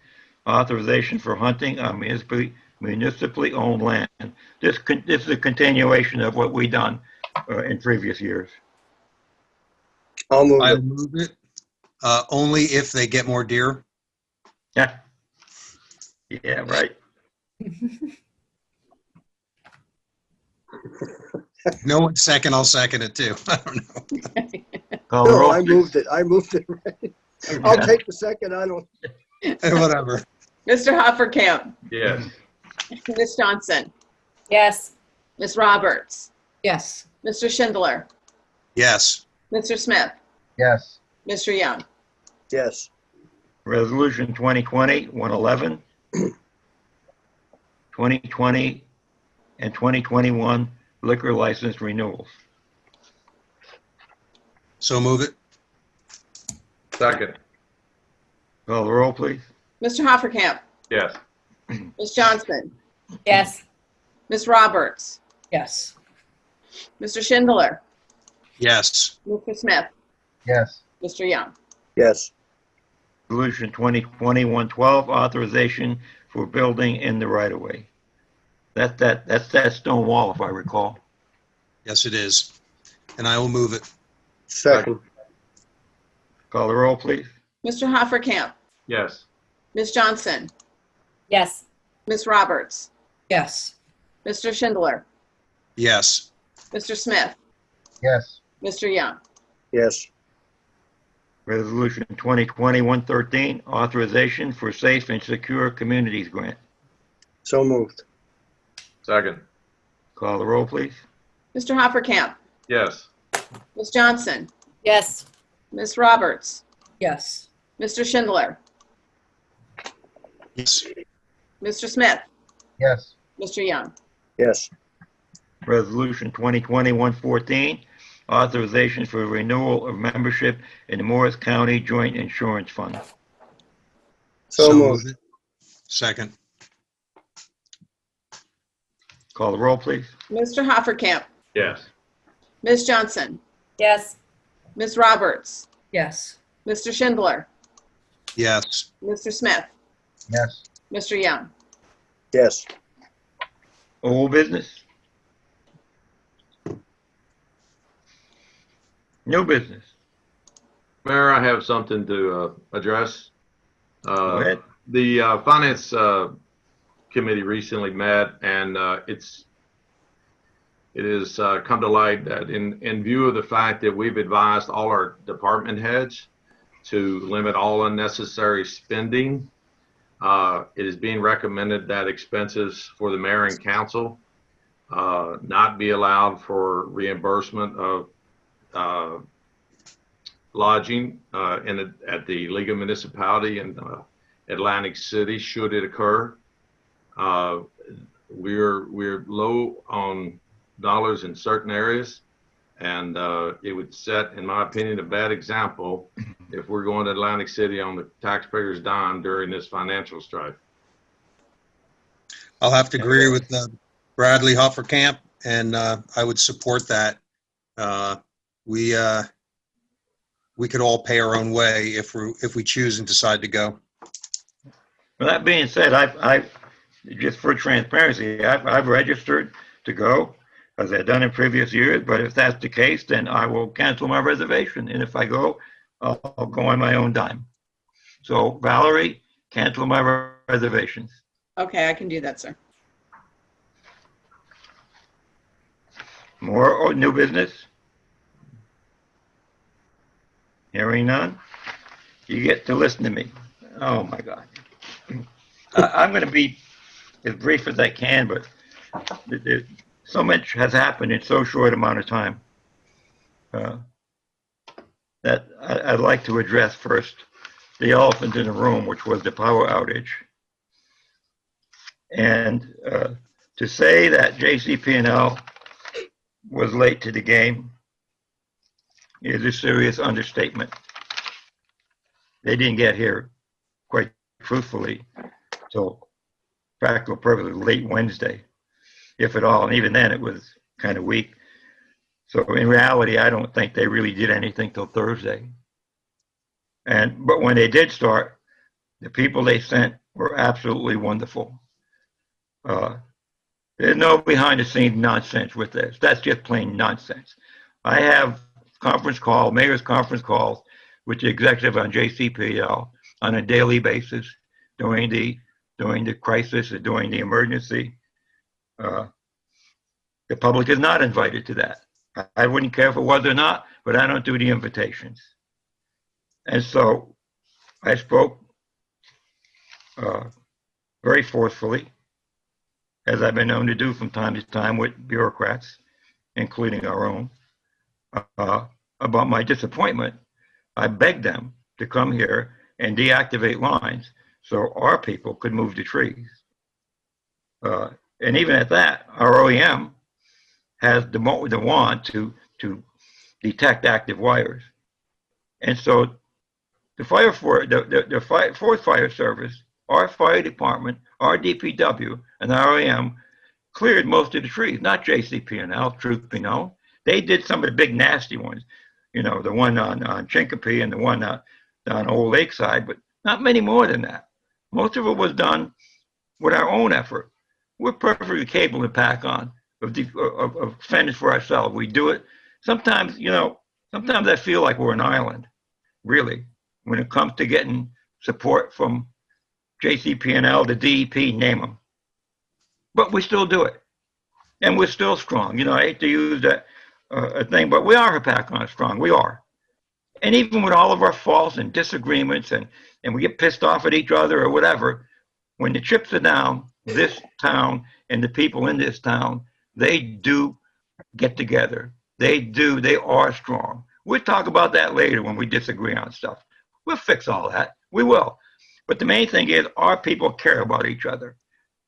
authorization for hunting on municipally owned land. This is a continuation of what we done in previous years. I'll move I'll it. move it. Only if they get more deer. Yeah. Yeah, right. No one second, I'll second it too. I don't know. Call the No, roll, I please. moved it. I moved it. Right. I'll take the second. I don't. Whatever. Mr. Hoppercamp, Yes. Ms. Johnson, Yes. Ms. Roberts, Yes. Mr. Schindler, Yes. Mr. Smith, Yes. Mr. Young. Yes. Resolution 2020-111, 2020 and 2021 liquor license renewals. So move it. Second. Call the roll, please. Mr. Hoppercamp, Yes. Ms. Johnson, Yes. Ms. Roberts, Yes. Mr. Schindler, Yes. Mr. Smith, Yes. Mr. Young. Yes. Resolution 2020-112, authorization for building in the right-of-way. That's that stone wall, if I recall. Yes, it is. And I will move it. Second. Call the roll, please. Mr. Hoppercamp, Yes. Ms. Johnson, Yes. Ms. Roberts, Yes. Mr. Schindler, Yes. Mr. Smith, Yes. Mr. Young. Yes. Resolution 2020-113, authorization for safe and secure communities grant. So moved. Second. Call the roll, please. Mr. Hoppercamp, Yes. Ms. Johnson, Yes. Ms. Roberts, Yes. Mr. Schindler, Yes. Mr. Smith, Yes. Mr. Young. Yes. Resolution 2020-114, authorization for renewal of membership in the Morris County Joint Insurance Fund. So moved. it. Second. Call the roll, please. Mr. Hoppercamp, Yes. Ms. Johnson, Yes. Ms. Roberts, Yes. Mr. Schindler, Yes. Mr. Smith, Yes. Mr. Young. Yes. Old business? New business? Mayor, I have something to address. Go ahead. The Finance Committee recently met, and it has come to light that in view of the fact that we've advised all our department heads to limit all unnecessary spending, it is being recommended that expenses for the mayor and council not be allowed for reimbursement of lodging at the League of Municipality in Atlantic City, should it occur. We're low on dollars in certain areas, and it would set, in my opinion, a bad example if we're going to Atlantic City on the taxpayers' dime during this financial strife. I'll have to agree with Bradley Hofferkamp, and I would support that. We could all pay our own way if we choose and decide to go. Well, that being said, I just for transparency, I've registered to go, as I've done in previous years, but if that's the case, then I will cancel my reservation. And if I go, I'll go on my own dime. So Valerie, cancel my reservations. Okay, I can do that, sir. More new business? Hearing none? You get to listen to me. Oh my God. I'm going to be as brief as I can, but so much has happened in so short amount of time that I'd like to address first the elephant in the room, which was the power outage. And to say that JCP&L was late to the game is a serious understatement. They didn't get here, quite truthfully, till practical purposes late Wednesday, if at all. And even then, it was kind of weak. So in reality, I don't think they really did anything till Thursday. But when they did start, the people they sent were absolutely wonderful. There's no behind-the-scenes nonsense with this. That's just plain nonsense. I have mayor's conference calls with the executive on JCPL on a daily basis during the crisis or during the emergency. The public is not invited to that. I wouldn't care if it was or not, but I don't do the invitations. And so I spoke very forcefully, as I've been known to do from time to time with bureaucrats, including our own, about my disappointment. I begged them to come here and deactivate lines so our people could move the trees. And even at that, our OEM has the wand to detect active wires. And so the Fourth Fire Service, our fire department, our DPW, and our OEM cleared most of the trees, not JCP&L, truth be known. They did some of the big nasty ones, the one on Chincope and the one down Old Lakeside, but not many more than that. Most of it was done with our own effort. We're perfectly capable of Hopatcong of fending for ourselves. We do it. Sometimes I feel like we're an island, really, when it comes to getting support from JCP&L, the DEP, name them. But we still do it. And we're still strong. I hate to use that thing, but we are Hopatcong strong. We are. And even with all of our faults and disagreements and we get pissed off at each other or whatever, when the chips are down, this town and the people in this town, they do get together. They are strong. We'll talk about that later when we disagree on stuff. We'll fix all that. We will. But the main thing is our people care about each other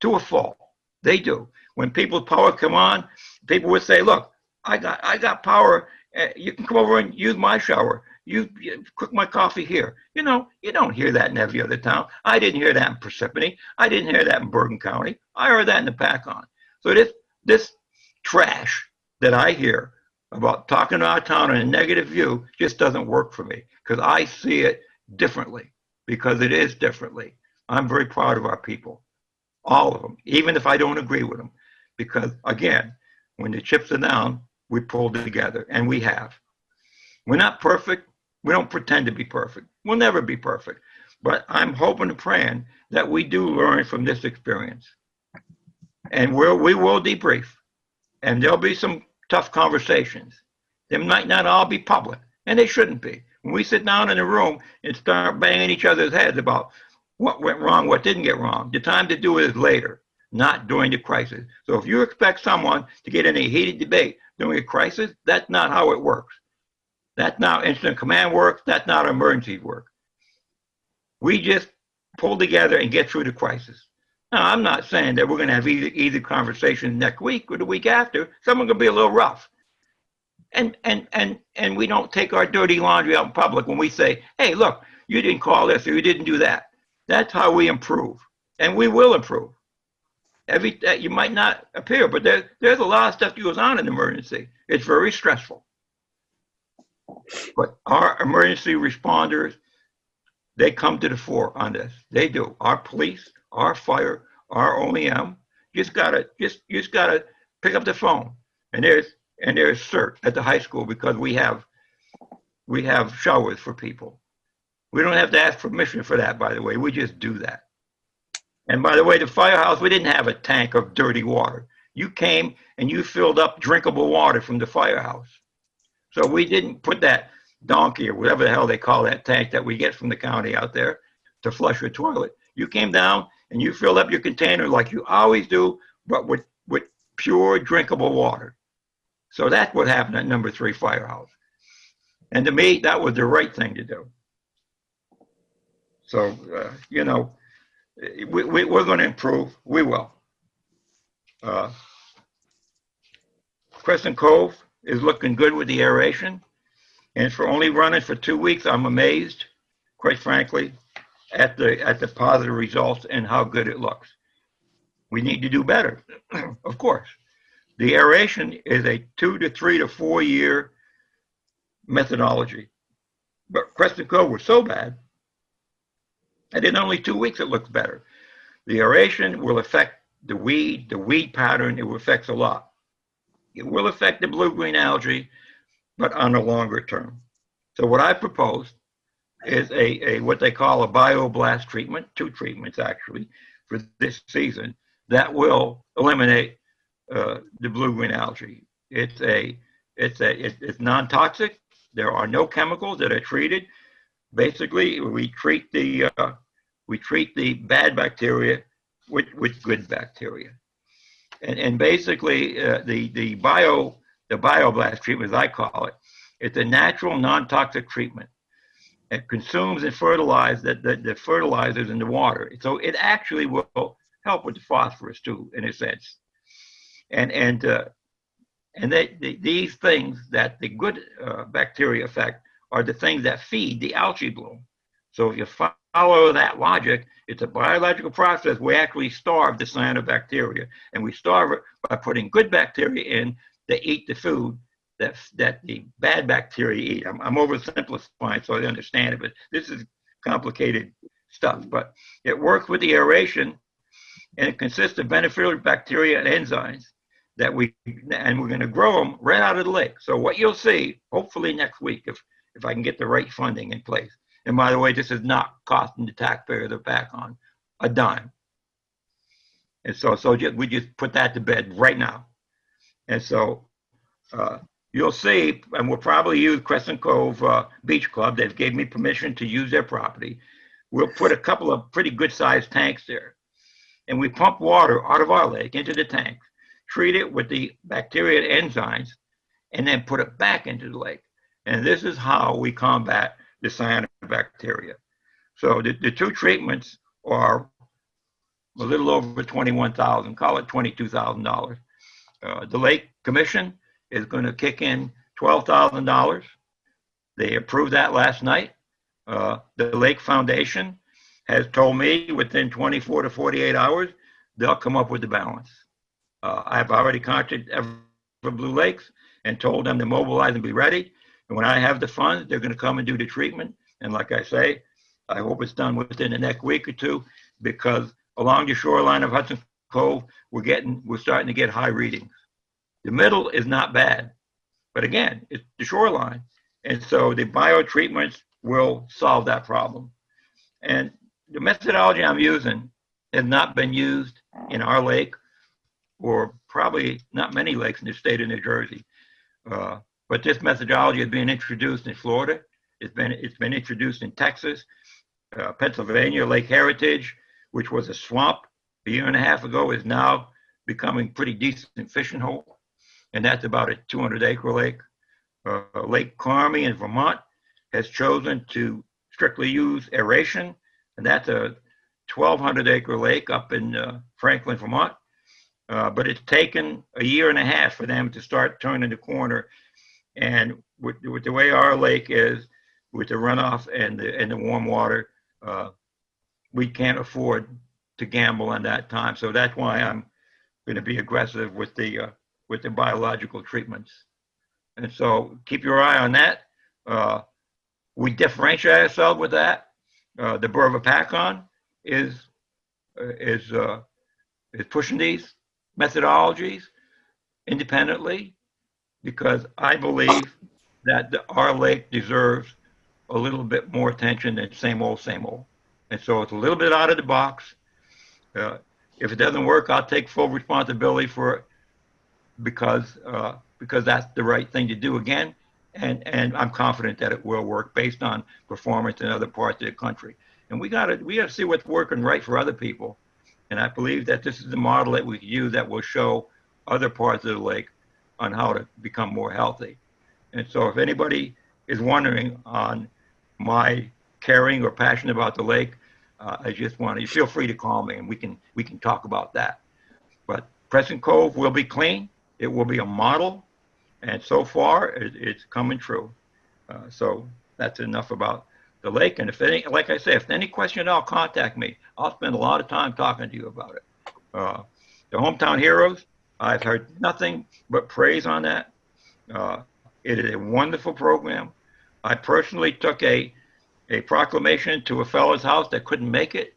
to a fault. They do. When people's power come on, people would say, look, I got power. You can come over and use my shower. You cook my coffee here. You don't hear that in every other town. I didn't hear that in Parsippany. I didn't hear that in Bergen County. I heard that in Hopatcong. So this trash that I hear about talking to our town in a negative view just doesn't work for me because I see it differently, because it is differently. I'm very proud of our people, all of them, even if I don't agree with them, because again, when the chips are down, we pull together, and we have. We're not perfect. We don't pretend to be perfect. We'll never be perfect. But I'm hoping and praying that we do learn from this experience. And we will debrief. And there'll be some tough conversations. They might not all be public, and they shouldn't be. When we sit down in a room and start banging each other's heads about what went wrong, what didn't get wrong, the time to do it is later, not during the crisis. So if you expect someone to get in a heated debate during a crisis, that's not how it works. That's not incident command work. That's not emergency work. We just pull together and get through the crisis. Now, I'm not saying that we're going to have either conversation next week or the week after. Some are going to be a little rough. And we don't take our dirty laundry out in public when we say, hey, look, you didn't call this or you didn't do that. That's how we improve. And we will improve. You might not appear, but there's a lot of stuff that goes on in emergency. It's very stressful. But our emergency responders, they come to the fore on this. They do. Our police, our fire, our OEM, you just gotta pick up the phone. And there's CERT at the high school because we have showers for people. We don't have to ask permission for that, by the way. We just do that. And by the way, the firehouse, we didn't have a tank of dirty water. You came and you filled up drinkable water from the firehouse. So we didn't put that donkey or whatever the hell they call that tank that we get from the county out there to flush your toilet. You came down and you filled up your container like you always do, but with pure drinkable water. So that's what happened at number 3 firehouse. And to me, that was the right thing to do. So, we're going to improve. We will. Crescent Cove is looking good with the aeration. And for only running for 2 weeks, I'm amazed, quite frankly, at the positive results and how good it looks. We need to do better, of course. The aeration is a 2 to 3 to 4 year methodology. But Crescent Cove was so bad, and in only 2 weeks it looks better. The aeration will affect the weed pattern, it affects a lot. It will affect the blue-green algae, but on a longer term. So what I proposed is a what they call a bioblast treatment, 2 treatments actually, for this season that will eliminate the blue-green algae. It's non-toxic. There are no chemicals that are treated. Basically, we treat the bad bacteria with good bacteria. And basically, the bioblast treatment, as I call it, it's a natural non-toxic treatment. It consumes and fertilizes the fertilizers in the water. So it actually will help with the phosphorus too, in a sense. These things that the good bacteria affect are the things that feed the algae bloom. So if you follow that logic, it's a biological process. We actually starve the cyanobacteria, and we starve it by putting good bacteria in that eat the food that the bad bacteria eat. I'm oversimplifying so I understand it, but this is complicated stuff. But it works with the aeration, and it consists of beneficial bacteria and enzymes that we're going to grow them right out of the lake. So what you'll see, hopefully next week, if I can get the right funding in place. And by the way, this is not costing the taxpayer the back on a dime. And so we just put that to bed right now. And so you'll see, and we'll probably use Crescent Cove Beach Club. They've gave me permission to use their property. We'll put a couple of pretty good sized tanks there. And we pump water out of our lake into the tanks, treat it with the bacteria and enzymes, and then put it back into the lake. And this is how we combat the cyanobacteria. So the 2 treatments are a little over $21,000, call it $22,000. The Lake Commission is going to kick in $12,000. They approved that last night. The Lake Foundation has told me within 24 to 48 hours, they'll come up with the balance. I've already contacted Blue Lakes and told them to mobilize and be ready. And when I have the funds, they're going to come and do the treatment. And like I say, I hope it's done within the next week or 2, because along the shoreline of Hudson Cove, we're starting to get high readings. The middle is not bad, but again, it's the shoreline. And so the bio treatments will solve that problem. And the methodology I'm using has not been used in our lake, or probably not many lakes in the state of New Jersey. But this methodology is being introduced in Florida. It's been introduced in Texas, Pennsylvania. Lake Heritage, which was a swamp a year and a half ago, is now becoming pretty decent fishing hole. And that's about a 200-acre lake. Lake Carmi in Vermont has chosen to strictly use aeration, and that's a 1,200 acre lake up in Franklin, Vermont. But it's taken a year and a half for them to start turning the corner. And with the way our lake is, with the runoff and the warm water, we can't afford to gamble on that time. So that's why I'm going to be aggressive with the biological treatments. And so keep your eye on that. We differentiate ourselves with that. The Borough of Hopatcong is pushing these methodologies independently because I believe that our lake deserves a little bit more attention than same old, same old. And so it's a little bit out of the box. If it doesn't work, I'll take full responsibility for it because that's the right thing to do again. And I'm confident that it will work based on performance in other parts of the country. And we gotta see what's working right for other people. And I believe that this is the model that we use that will show other parts of the lake on how to become more healthy. And so if anybody is wondering on my caring or passion about the lake, I just want you feel free to call me and we can talk about that. But Crescent Cove will be clean. It will be a model. And so far it's coming true. So that's enough about the lake. And if any, like I say, if any question at all, contact me. I'll spend a lot of time talking to you about it. The Hometown Heroes, I've heard nothing but praise on that. It is a wonderful program. I personally took a proclamation to a fellow's house that couldn't make it,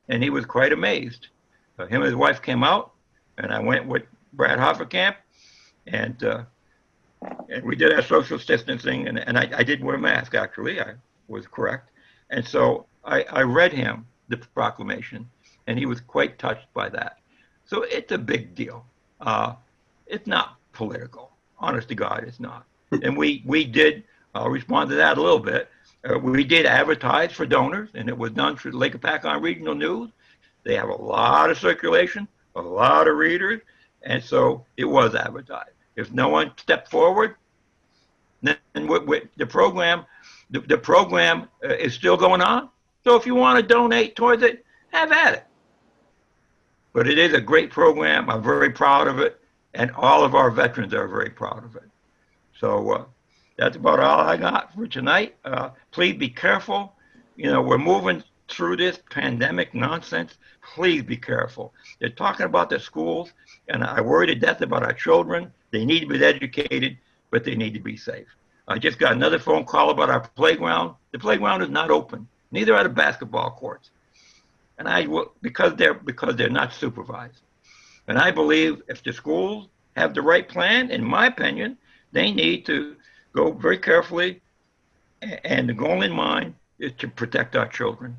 and he was quite amazed. Him and his wife came out, and I went with Brad Hofferkamp, and we did our social distancing, and I did wear a mask, actually. I was correct. And so I read him the proclamation, and he was quite touched by that. So it's a big deal. It's not political. Honest to God, it's not. And we did respond to that a little bit. We did advertise for donors, and it was done through the Lake Hopatcong Regional News. They have a lot of circulation, a lot of readers, and so it was advertised. If no one stepped forward, then the program is still going on. So if you want to donate towards it, have at it. But it is a great program. I'm very proud of it, and all of our veterans are very proud of it. So that's about all I got for tonight. Please be careful. You know, we're moving through this pandemic nonsense. Please be careful. They're talking about the schools, and I worry to death about our children. They need to be educated, but they need to be safe. I just got another phone call about our playground. The playground is not open. Neither are the basketball courts. And because they're not supervised. And I believe if the schools have the right plan, in my opinion, they need to go very carefully, and the goal in mind is to protect our children.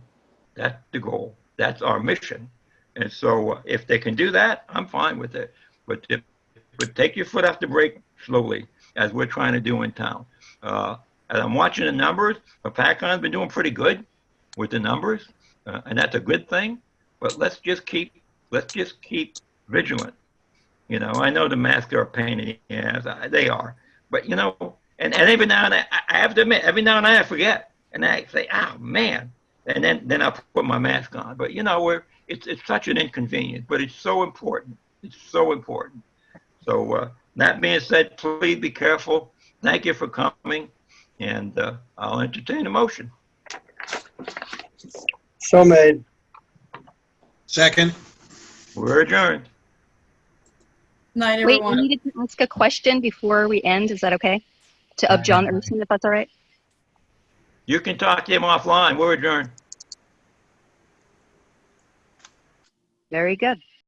That's the goal. That's our mission. And so if they can do that, I'm fine with it. But take your foot off the brake slowly, as we're trying to do in town. As I'm watching the numbers, Hopatcong's been doing pretty good with the numbers, and that's a good thing. But let's just keep vigilant. You know, I know the masks are a pain in the ass. They are. But, you know, and every now and then, I have to admit, every now and then I forget. And I say, oh, man. And then I put my mask on. But, you know, it's such an inconvenience. But it's so important. It's so important. So that being said, please be careful. Thank you for coming. And I'll entertain a motion. So made. Second. We're adjourned. Night, Wait, everyone. I needed to ask a question before we end. Is that okay? Of John Urson, if that's all right. You can talk to him offline. We're adjourned. Very good.